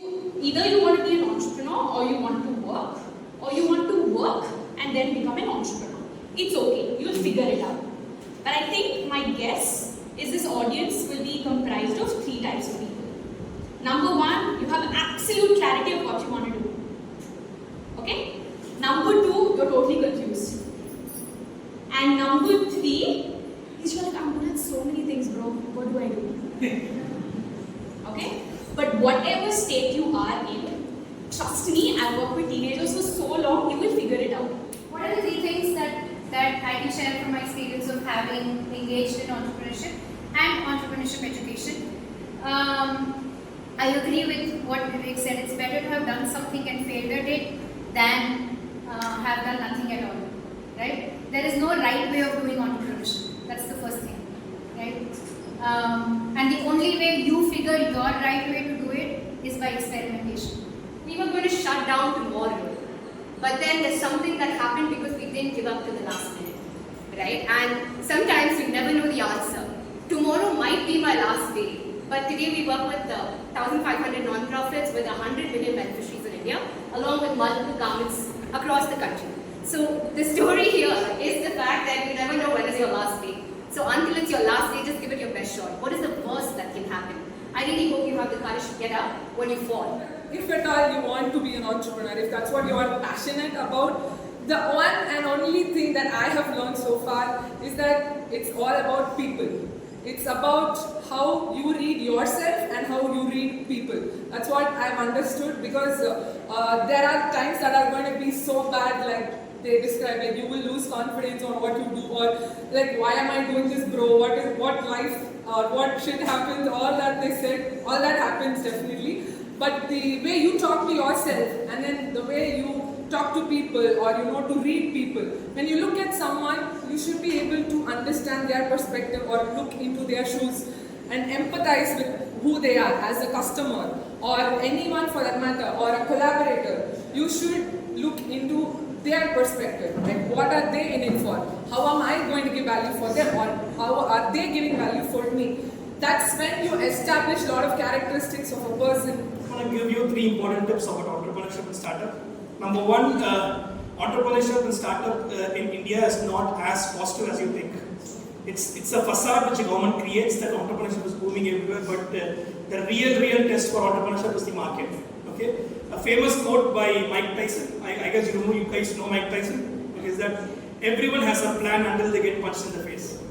Either you want to be an entrepreneur or you want to work and then become an entrepreneur. It's okay, you'll figure it out. But I think my guess is this audience will be comprised of 3 types of people. Number 1, you have absolute clarity of what you want to do. Okay? Number 2, you're totally confused. And number 3 is you're like, I'm good at so many things, bro. What do I do? Okay? But whatever state you are in, trust me, I've worked with teenagers for so long, you will figure it out. What are the 3 things that I can share from my experience of having engaged in entrepreneurship and entrepreneurship education? I agree with what Vivek said. It's better to have done something and failed at it than have done nothing at all. Right? There is no right way of doing entrepreneurship. That's the first thing. Right? And the only way you figure your right way to do it is by experimentation. We were going to shut down tomorrow, but then there's something that happened because we didn't give up to the last minute, right? And sometimes you never know the answer. Tomorrow might be my last day, but today we work with 1,500 non-profits with 100 million beneficiaries in India, along with multiple governments across the country. So the story here is the fact that you never know when is your last day. So until it's your last day, just give it your best shot. What is the worst that can happen? I really hope you have the courage to get up when you fall. If at all you want to be an entrepreneur, if that's what you are passionate about, the one and only thing that I have learned so far is that it's all about people. It's about how you read yourself and how you read people. That's what I've understood, because there are times that are going to be so bad, like they describe, like you will lose confidence on what you do, or like, why am I doing this, bro? What life or what shit happens? All that they said, all that happens definitely. But the way you talk to yourself, and then the way you talk to people, or to read people, when you look at someone, you should be able to understand their perspective or look into their shoes and empathize with who they are as a customer, or anyone for that matter, or a collaborator. You should look into their perspective, like what are they in it for? How am I going to give value for them, or how are they giving value for me? That's when you establish a lot of characteristics of a person. I'm going to give you 3 important tips about entrepreneurship and startup. Number 1, entrepreneurship and startup in India is not as positive as you think. It's a facade which the government creates that entrepreneurship is booming everywhere, but the real test for entrepreneurship is the market. Okay, a famous quote by Mike Tyson. I guess you guys know Mike Tyson. Okay, is that everyone has a plan until they get punched in the face.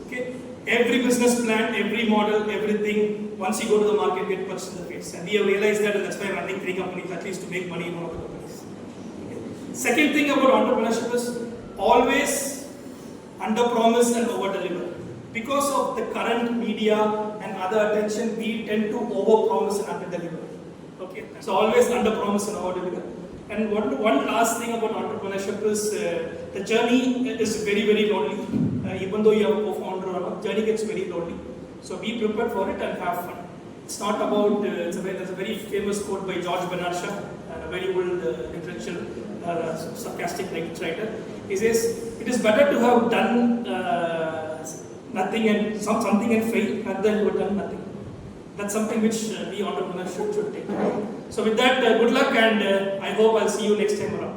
Okay, every business plan, every model, everything, once you go to the market, get punched in the face. And we have realized that, and that's why I'm running 3 companies, at least to make money in one of the companies. Okay. Second thing about entrepreneurship is always under-promise and over-deliver. Because of the current media and other attention, we tend to over-promise and under-deliver. Okay, so always under-promise and over-deliver. And one last thing about entrepreneurship is the journey is very lonely. Even though you have a co-founder, the journey gets very lonely. So be prepared for it and have fun. It's not about, there's a very famous quote by George Bernard Shaw, a very old literature, sarcastic writer. He says, it is better to have done nothing and something and fail than to have done nothing. That's something which we entrepreneurs should take. So with that, good luck, and I hope I'll see you next time around.